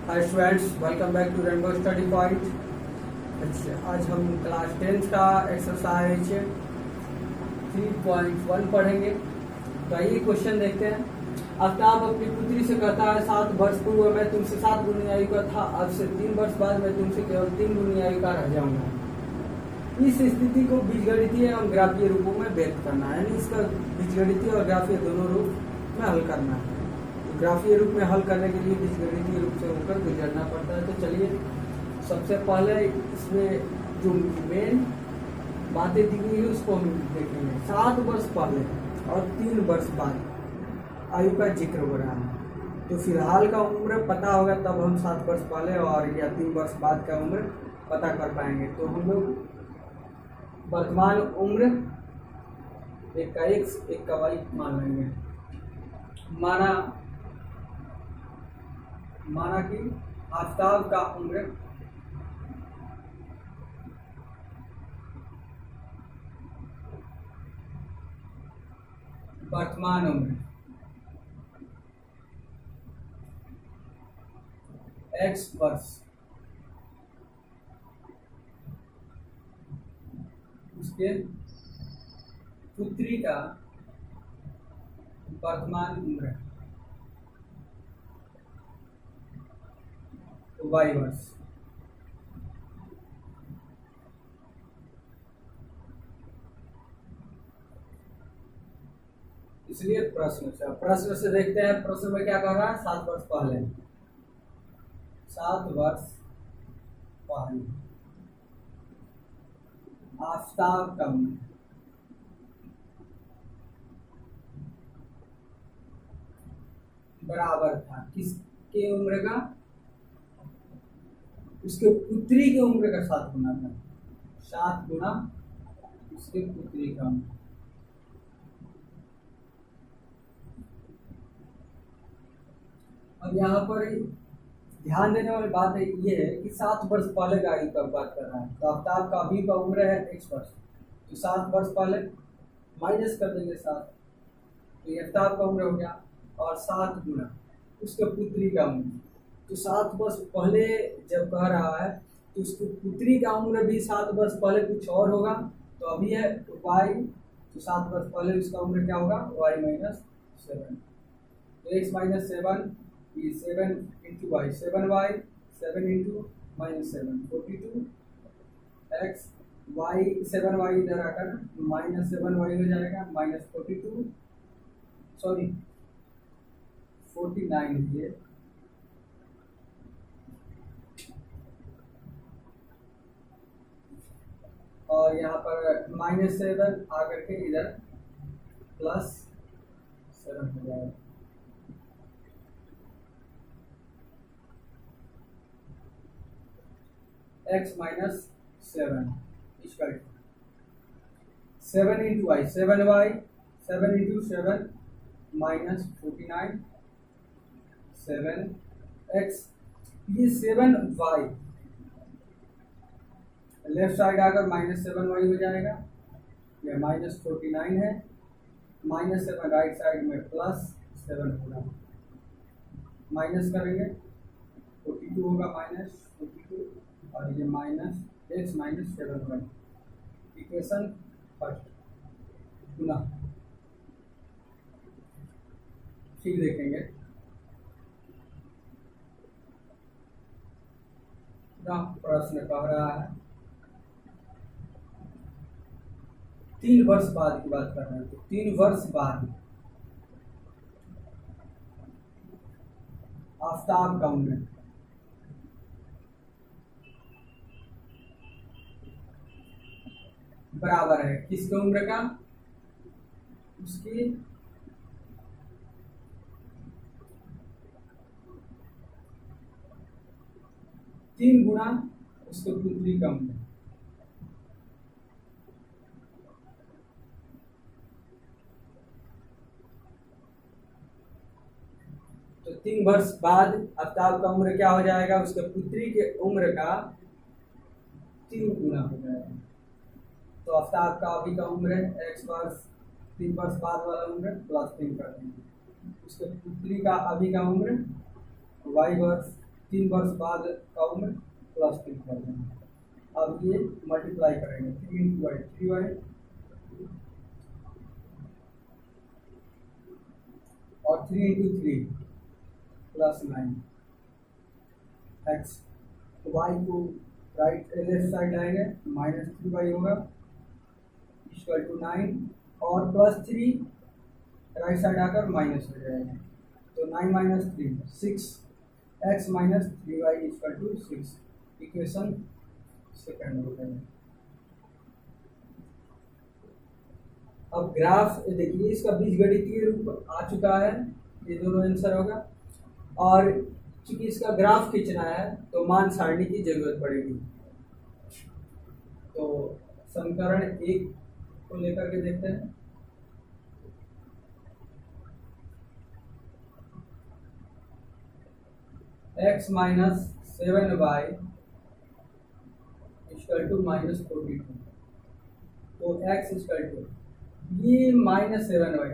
Hi students, welcome back to rainbow study point. अच्छा, आज हम क्लास 10 का एक्सरसाइज 3.1 पढ़ेंगे। तो आइए क्वेश्चन देखते हैं। आफ्ताब अपनी पुत्री से कहता है 7 वर्ष पूर्व मैं तुमसे 7 गुनी आयु का था, अब से 3 वर्ष बाद मैं तुमसे केवल 3 गुनी आयु का रह जाऊंगा। इस स्थिति को बीजगणितीय एवं ग्राफीय रूपों में व्यक्त करना है, यानी इसका बीजगणितीय और ग्राफीय दोनों रूप में हल करना है। ग्राफीय रूप में हल करने के लिए बीजगणितीय रूप से होकर गुजरना पड़ता है। तो चलिए, सबसे पहले इसमें जो मेन बातें दी गई है उसको हम देखेंगे। 7 वर्ष पहले और 3 वर्ष बाद आयु का जिक्र हो रहा है। तो फिलहाल का उम्र पता होगा तब हम 7 वर्ष पहले और या 3 वर्ष बाद का उम्र पता कर पाएंगे। तो हम लोग वर्तमान उम्र एक का एक्स एक का वाई मान लेंगे। माना कि आफ्ताब का उम्र वर्तमान उम्र x वर्ष, उसके पुत्री का वर्तमान उम्र y वर्ष। इसलिए प्रश्न से देखते हैं। प्रश्न में क्या कह रहा है? 7 वर्ष पहले, 7 वर्ष पहले आफ्ताब का उम्र बराबर था किसके उम्र का? उसके पुत्री के उम्र का 7 गुना था। 7 गुना उसके पुत्री का उम्र। अब यहाँ पर ध्यान देने वाली बात है ये है कि 7 वर्ष पहले का आयु का बात कर रहा है। तो आफ्ताब का अभी का उम्र है x वर्ष, तो 7 वर्ष पहले माइनस कर देंगे 7, तो ये आफ्ताब का उम्र हो गया। और 7 गुना उसके पुत्री का उम्र। तो 7 वर्ष पहले जब कह रहा है तो उसकी पुत्री का उम्र भी 7 वर्ष पहले कुछ और होगा। तो अभी है y, तो 7 वर्ष पहले उसका उम्र क्या होगा? y minus 7। तो x माइनस 7, ये 7 into y, 7y, 7 into minus 7, 42 x, y 7y इधर आकर माइनस 7y हो जाएगा, माइनस 42, सॉरी 49 ये, और यहाँ पर माइनस 7 आकर के इधर प्लस 7 हो जाएगा। x माइनस 7 इसका 7 into y, 7y, 7 into 7 minus 49, 7x, ये 7y लेफ्ट साइड आकर माइनस 7y हो जाएगा। यह माइनस 49 है, माइनस 7 राइट साइड में प्लस 7 होगा, माइनस करेंगे 42 होगा, माइनस 42, और ये minus x minus 7y। Equation first गुना, ठीक देखेंगे ना। प्रश्न कह रहा है 3 वर्ष बाद की बात कर रहे हैं। तो 3 वर्ष बाद आफ्ताब का उम्र बराबर है किसके उम्र का? उसकी तीन गुना उसके पुत्री का उम्र। तो 3 वर्ष बाद आफ्ताब का उम्र क्या हो जाएगा? उसके पुत्री के उम्र का 3 गुना हो जाएगा। तो आफ्ताब का अभी का उम्र है x वर्ष, 3 वर्ष बाद वाला उम्र प्लस 3 कर देंगे। उसके पुत्री का अभी का उम्र y वर्ष, 3 वर्ष बाद का उम्र प्लस 3 कर देंगे। अब ये मल्टीप्लाई करेंगे 3 इंटू वाई 3y और 3 इंटू 3 प्लस 9 एक्स। वाई को राइट लेफ्ट साइड लाएंगे माइनस 3y होगा इक्वल टू 9 और प्लस 3 राइट साइड आकर माइनस हो जाएगा। तो 9 minus 3 6 x minus 3y equal to 6 equation second हो जाएगा। अब ग्राफ देखिए इसका बीजगणितीय रूप आ चुका है, ये दोनों आंसर होगा। और चूंकि इसका ग्राफ खींचना है तो मान सारणी की जरूरत पड़ेगी। तो समीकरण 1 को लेकर के देखते हैं। x minus 7y equal to minus 42। तो x इक्वल टू ये माइनस 7y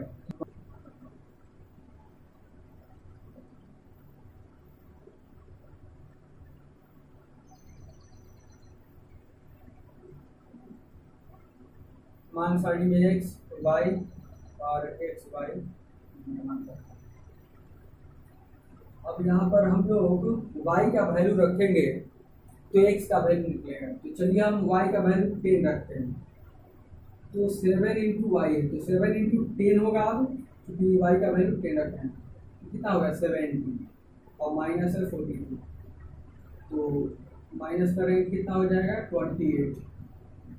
मान सारणी में x y और x y। अब यहाँ पर हम लोग y का वैल्यू रखेंगे तो x का वैल्यू निकलेगा। तो चलिए हम y का वैल्यू 10 रखते हैं। तो 7 इंटू वाई है तो 7 इंटू 10 होगा। अब क्योंकि y का वैल्यू 10 रखते हैं तो कितना होगा 70 और माइनस है 42। तो माइनस करेंगे कितना हो जाएगा 28।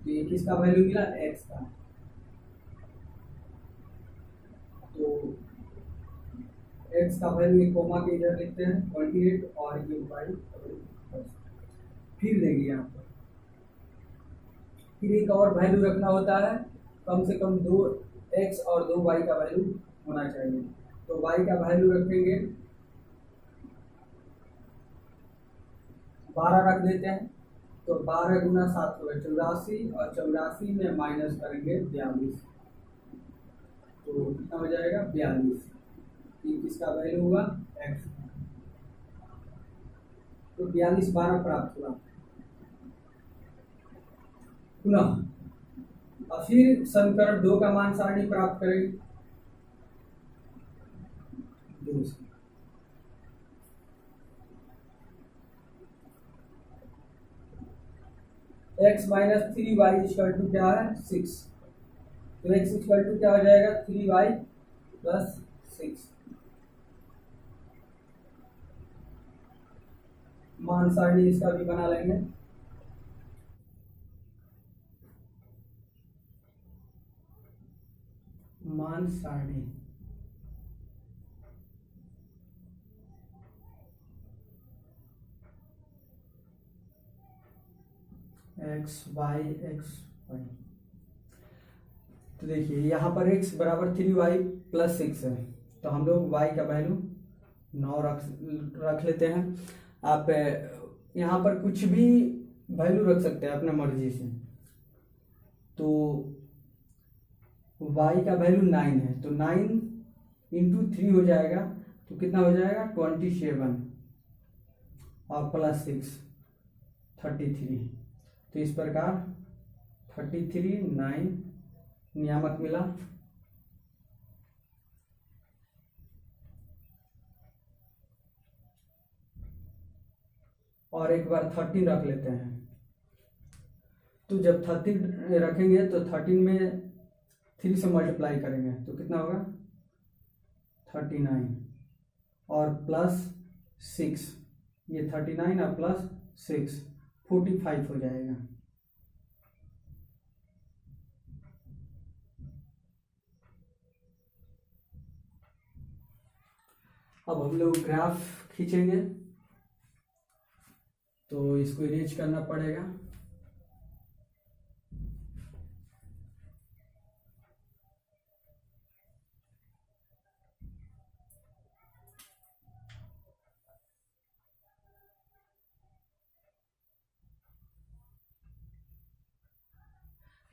तो ये किसका वैल्यू मिला x का। तो x का वैल्यू कोमा के इधर लिखते हैं 28 और ये y फिर देंगे यहाँ पर। फिर एक और वैल्यू रखना होता है, कम से कम 2x और 2y का वैल्यू होना चाहिए। तो y का वैल्यू रखेंगे 12 रख देते हैं। तो 12 गुना 7 होगा 84 और 84 में माइनस करेंगे 42। तो कितना हो जाएगा 42। ये किसका वैल्यू होगा x। तो 42 12 प्राप्त हुआ। पुनः और फिर समीकरण 2 का मान सारणी प्राप्त करेंगे 2 से। x minus 3y equal to क्या है 6। तो x इक्वल टू क्या हो जाएगा 3y प्लस 6। मान सारणी इसका भी बना लेंगे। मान सारणी x y x y। तो देखिए यहाँ पर x बराबर 3y प्लस 6 है। तो हम लोग y का वैल्यू 9 रख लेते हैं। आप यहाँ पर कुछ भी वैल्यू रख सकते हैं अपने मर्जी से। तो y का वैल्यू 9 है तो 9 इंटू 3 हो जाएगा। तो कितना हो जाएगा 27 और प्लस 6 33। तो इस प्रकार 33 9 नियामक मिला। और एक बार 13 रख लेते हैं। तो जब 13 रखेंगे तो 13 में 3 से मल्टीप्लाई करेंगे तो कितना होगा 39 और प्लस 6। ये 39 और प्लस 6 45 हो जाएगा। अब हम लोग ग्राफ खींचेंगे तो इसको इरेज करना पड़ेगा।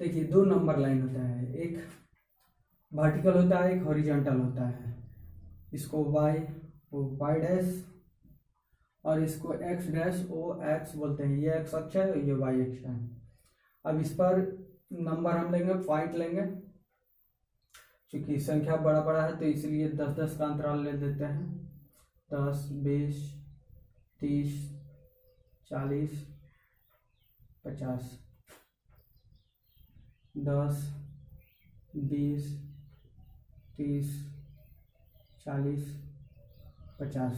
देखिए 2 नंबर लाइन होता है, एक वर्टिकल होता है एक हॉरिजॉन्टल होता है। इसको y वो y डैश और इसको एक्स डैश ओ एक्स बोलते हैं। ये एक्स अक्ष है, ये वाई अक्ष है। अब इस पर नंबर हम लेंगे, पॉइंट लेंगे। चूंकि संख्या बड़ा बड़ा है तो इसलिए 10-10 का अंतराल ले देते हैं। 10, 20, 30, 40, 50। 10, 20, 30, 40, 50।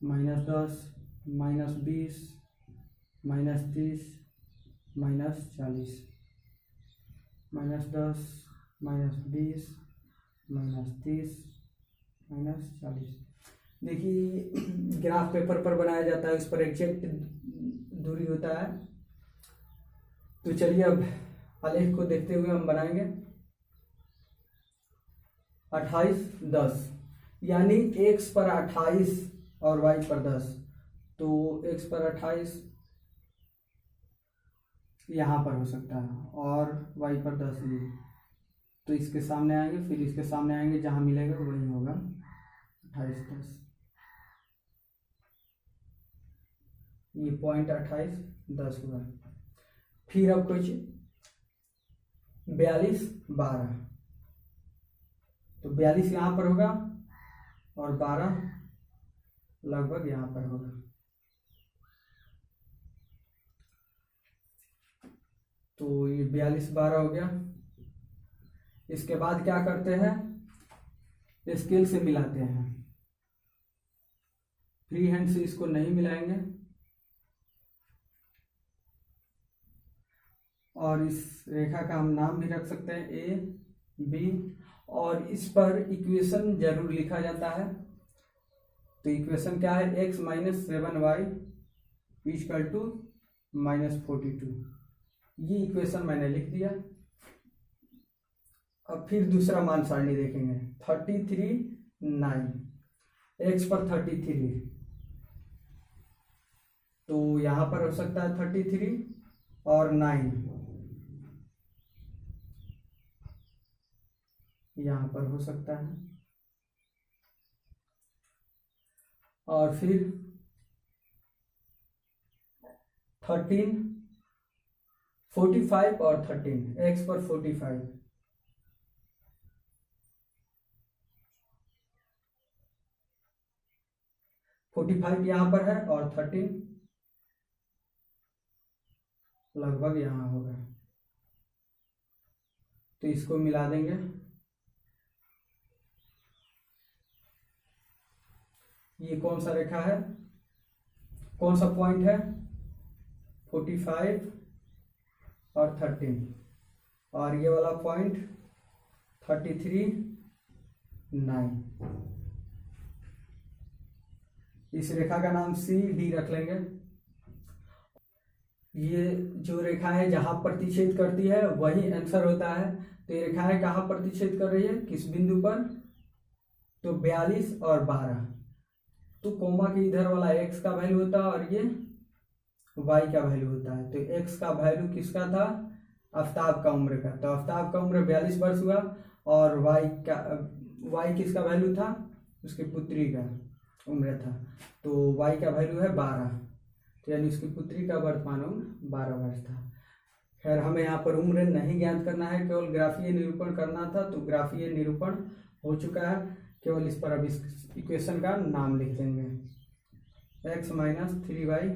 -10, -20, -30, -40, -10, -20, -30, -40। देखिए ग्राफ पेपर पर बनाया जाता है, उस पर एग्जैक्ट दूरी होता है। तो चलिए अब आलेख को देखते हुए हम बनाएंगे। 28, 10 यानी x पर 28 और y पर 10। तो x पर 28 यहाँ पर हो सकता है और y पर 10 ये। तो इसके सामने आएंगे, फिर इसके सामने आएंगे, जहाँ मिलेगा वही होगा 28, 10। ये पॉइंट 28, 10 हुआ। फिर अब कुछ 42, 12। तो 42 यहाँ पर होगा और 12 लगभग यहाँ पर होगा। तो ये 42, 12 हो गया। इसके बाद क्या करते हैं, स्केल से मिलाते हैं। फ्री हैंड से इसको नहीं मिलाएंगे और इस रेखा का हम नाम भी रख सकते हैं ए बी, और इस पर इक्वेशन जरूर लिखा जाता है। तो इक्वेशन क्या है, x - 7y = -42। ये इक्वेशन मैंने लिख दिया। अब फिर दूसरा मान सारणी देखेंगे। 33, 9, x पर 33। तो यहां पर हो सकता है 33 और 9 यहां पर हो सकता है। और फिर 13, 45 और 13, x पर 45। यहाँ पर है और 13 लगभग यहाँ होगा। तो इसको मिला देंगे। ये कौन सा रेखा है, कौन सा पॉइंट है, 45 और 13, और ये वाला पॉइंट 33, 9। इस रेखा का नाम सी डी रख लेंगे। ये जो रेखा है जहां प्रतिच्छेद करती है वही आंसर होता है। तो ये रेखाएं कहाँ प्रतिच्छेद कर रही है, किस बिंदु पर, तो 42 और 12। तो कोमा के इधर वाला x का वैल्यू होता है और ये y का वैल्यू होता है। तो x का वैल्यू किसका था, आफ्ताब का उम्र का। तो आफ्ताब का उम्र 42 वर्ष हुआ और y किसका वैल्यू था, उसकी पुत्री का उम्र था। तो y का वैल्यू है 12। तो यानी उसकी पुत्री का वर्तमान उम्र 12 वर्ष था। खैर हमें यहाँ पर उम्र नहीं ज्ञात करना है, केवल ग्राफीय निरूपण करना था। तो ग्राफीय निरूपण हो चुका है, केवल इस पर अब इस इक्वेशन का नाम लिख देंगे। x - 3y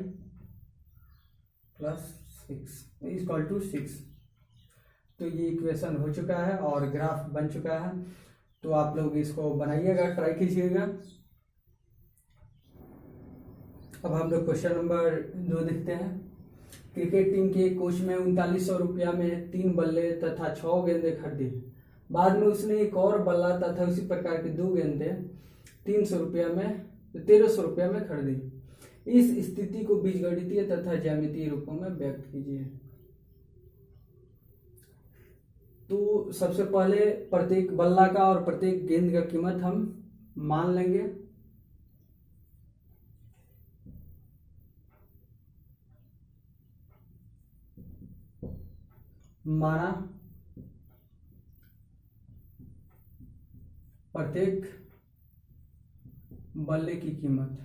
+ 6 = 6। तो ये इक्वेशन हो चुका है और ग्राफ बन चुका है। तो आप लोग इसको बनाइएगा, ट्राई कीजिएगा। अब हम लोग क्वेश्चन नंबर 2 देखते हैं। क्रिकेट टीम के कोच में 3900 रुपया में 3 बल्ले तथा 6 गेंदें खरीदी। बाद में उसने एक और बल्ला तथा उसी प्रकार की 2 गेंदें 1300 रुपया में खरीदी। इस स्थिति को बीजगणितीय तथा ज्यामितीय रूपों में व्यक्त कीजिए। तो सबसे पहले प्रत्येक बल्ला का और प्रत्येक गेंद का कीमत हम मान लेंगे। माना प्रत्येक बल्ले की कीमत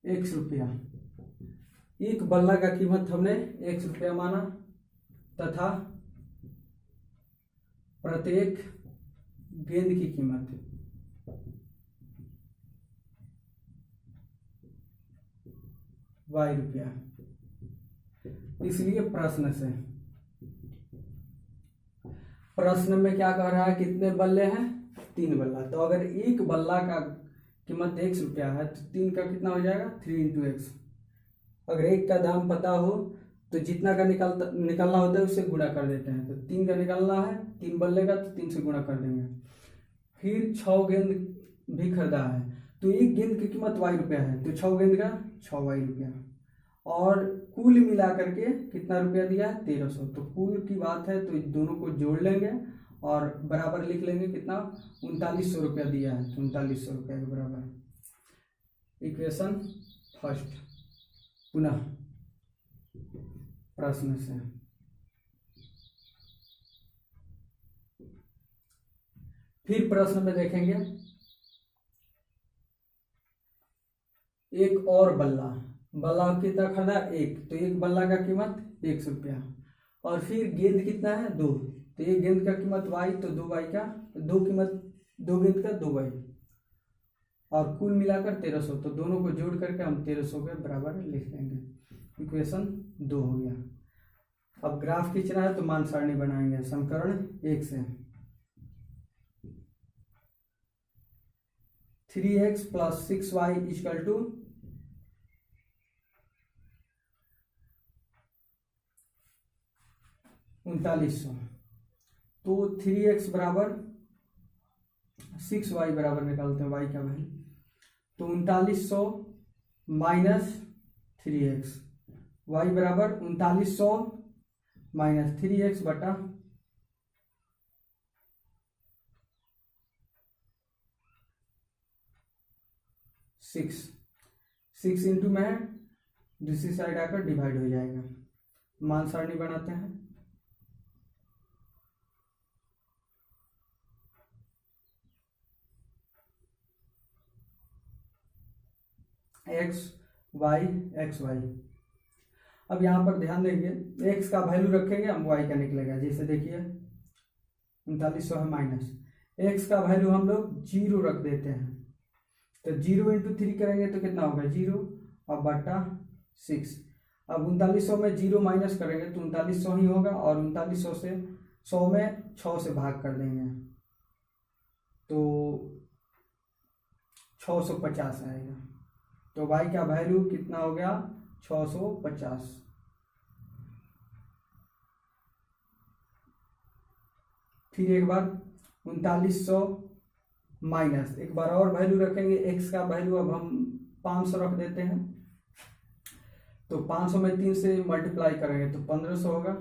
₹1, एक बल्ला का कीमत हमने ₹1 माना तथा प्रत्येक गेंद की कीमत ₹Y। इसलिए प्रश्न में क्या कह रहा है, कितने बल्ले हैं, 3 बल्ला। तो अगर एक बल्ला का कीमत ₹1 है तो 3 का कितना हो जाएगा, 3 × x। अगर एक का दाम पता हो तो जितना का निकलना होता है उससे गुणा कर देते हैं। तो 3 का निकलना है, 3 बल्ले का, तो 3 से गुणा कर देंगे। फिर 6 गेंद भी खरीदा है तो एक गेंद की कीमत ₹Y है, तो 6 गेंद का 6Y। और कुल मिला करके कितना रुपया दिया है, 1300। तो कुल की बात है तो दोनों को जोड़ लेंगे और बराबर लिख लेंगे, कितना, 3900 रुपया दिया है, तो 3900 रुपया के बराबर। Equation first. पुनः प्रश्न से फिर प्रश्न में देखेंगे, एक और बल्ला कितना खरीदा, 1, तो एक बल्ला का कीमत ₹1। और फिर गेंद कितना है, 2, तो एक गेंद का कीमत Y, तो 2Y का दो गेंद का 2Y, और कुल मिलाकर 1300। तो दोनों को जोड़ करके हम 1300 के बराबर लिख लेंगे। इक्वेशन 2 हो गया। अब ग्राफ खींचना है तो मान सारणी बनाएंगे समीकरण 1 से। 3x + 6y = 3900। तो 3x बराबर 6y बराबर निकालते हैं y का वैल्यू, तो 3900 माइनस 3x, y बराबर 3900 माइनस 3x बटा 6 इंटू में है, दूसरी साइड आकर डिवाइड हो जाएगा। मान सारणी बनाते हैं। x y x y। अब यहाँ पर ध्यान देंगे, x का वैल्यू रखेंगे हम, y का निकलेगा। जैसे देखिए 3900 है माइनस, x का वैल्यू हम लोग 0 रख देते हैं, तो 0 × 3 करेंगे तो कितना होगा, 0 और बटा 6। अब 3900 में 0 माइनस करेंगे तो 3900 ही होगा, और 3900 से 100 में 6 से भाग कर देंगे तो 650 आएगा। तो y का वैल्यू कितना हो गया, 650। फिर एक बार 3900 माइनस, एक बार और वैल्यू रखेंगे, x का वैल्यू अब हम 500 रख देते हैं, तो 500 में 3 से मल्टीप्लाई करेंगे तो 1500 होगा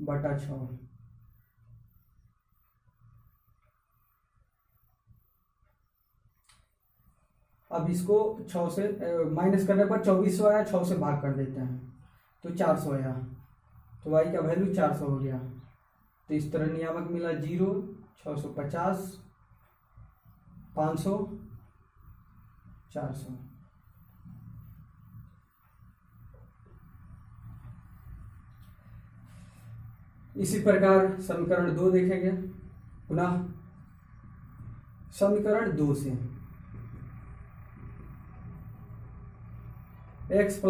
बटा 6। अब इसको 6 से माइनस करने पर 2400 आया, 6 से भाग कर देते हैं तो 400 आया, तो y का वैल्यू 400 हो गया। तो इस तरह नियामक मिला 0, 650, 500, 400। इसी प्रकार समीकरण 2 देखेंगे। पुनः समीकरण 2 से x +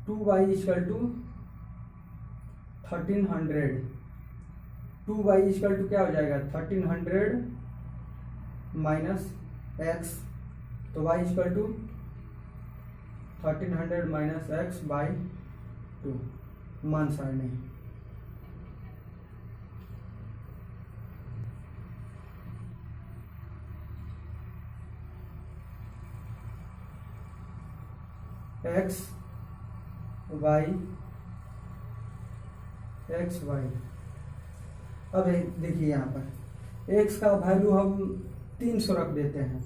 2y = 1300। 2y = क्या हो जाएगा, 1300 माइनस x, तो y = 1300 माइनस x/2। मान सारणी। x y x y। अब देखिए यहाँ पर x का वैल्यू हम 300 रख देते हैं,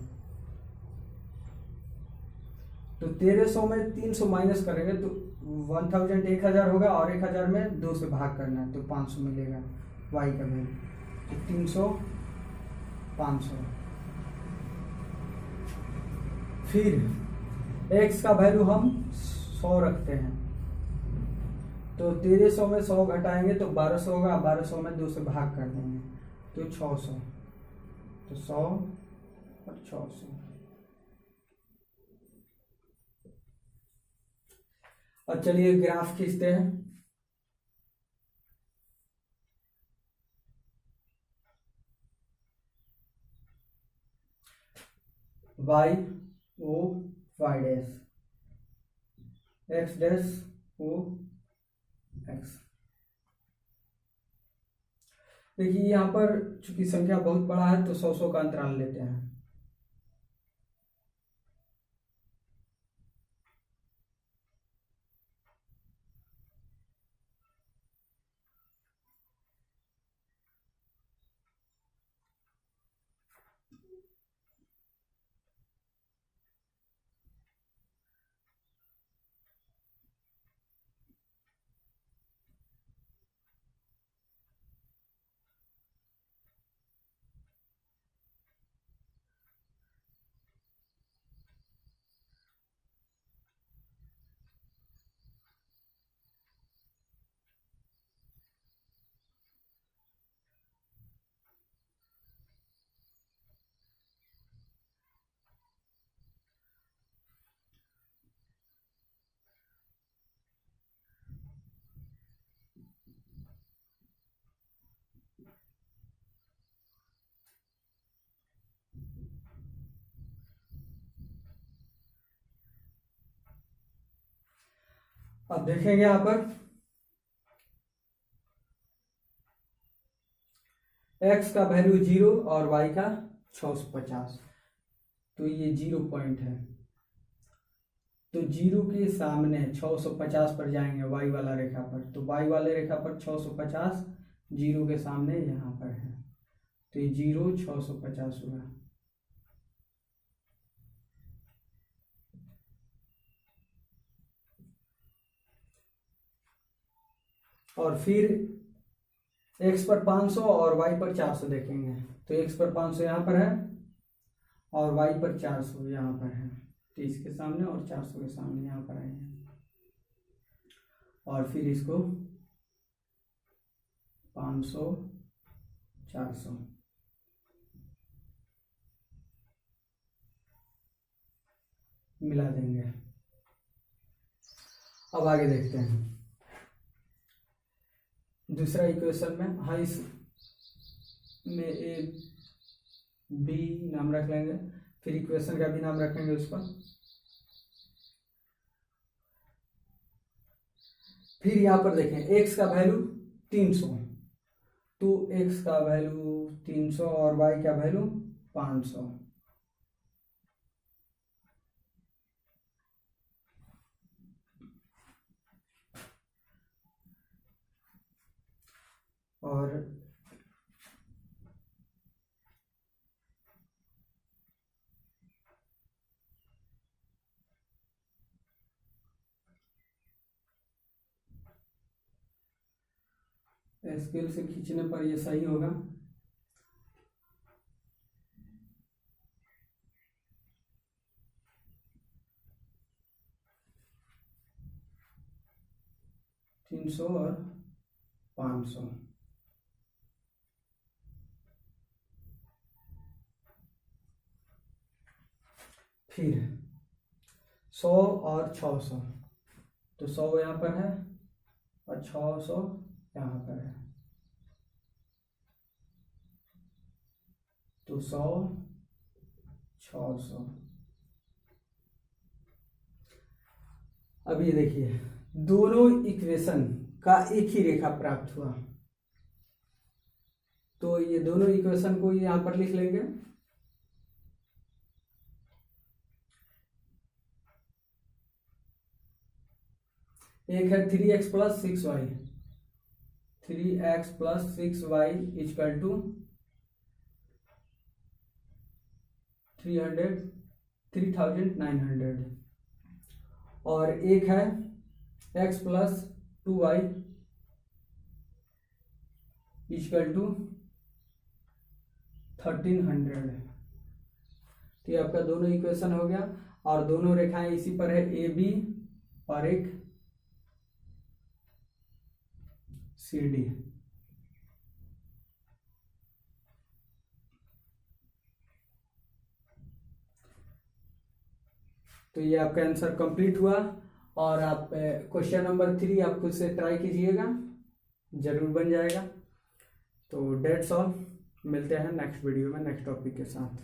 तो 1300 में 300 माइनस करेंगे तो 1000 1000 होगा और 1000 में 2 से भाग करना है तो 500 मिलेगा वाई का वैल्यू। तो 300 500। फिर एक्स का वैल्यू हम 100 रखते हैं तो 1300 में 100 घटाएंगे तो 1200 होगा। 1200 में 2 से भाग कर देंगे तो 600। तो 100 और 600। अब चलिए ग्राफ खींचते हैं। Y O y dash, x dash O x. देखिए यहाँ पर चूंकि संख्या बहुत बड़ा है तो 100 का अंतराल लेते हैं। अब देखेंगे यहाँ पर x का वैल्यू 0 और y का 650। तो ये 0 पॉइंट है तो 0 के सामने 650 पर जाएंगे y वाला रेखा पर। तो y वाले रेखा पर 650 0 के सामने यहाँ पर है तो ये 0 650 हुआ। और फिर x पर 500 और y पर 400 देखेंगे तो x पर 500 यहाँ पर है और y पर 400 यहाँ पर है। 30 के सामने और 400 के सामने यहाँ पर आएंगे और फिर इसको 500 400 मिला देंगे। अब आगे देखते हैं दूसरा इक्वेशन में। हाँ, इस में ए बी नाम रख लेंगे, फिर इक्वेशन का भी नाम रखेंगे उस पर। फिर यहाँ पर देखें x का वैल्यू 300 तो x का वैल्यू 300 और y का वैल्यू 500। और स्केल से खींचने पर ये सही होगा। तीन 300 और 500। फिर 100 और 600 तो 100 यहाँ पर है और 600 यहाँ पर है तो 100 600। अब ये देखिए दोनों इक्वेशन का एक ही रेखा प्राप्त हुआ तो ये दोनों इक्वेशन को यहाँ पर लिख लेंगे। एक है 3x plus 6y, 3x plus 6y equal to 3900 और एक है x plus 2y equal to 1300 है। तो ये आपका दोनों इक्वेशन हो गया और दोनों रेखाएं इसी पर है, ए बी और एक सी डी। तो ये आपका आंसर कंप्लीट हुआ और आप क्वेश्चन नंबर 3 आप खुद से ट्राई कीजिएगा, जरूर बन जाएगा। तो डेट्स ऑल, मिलते हैं नेक्स्ट वीडियो में नेक्स्ट टॉपिक के साथ।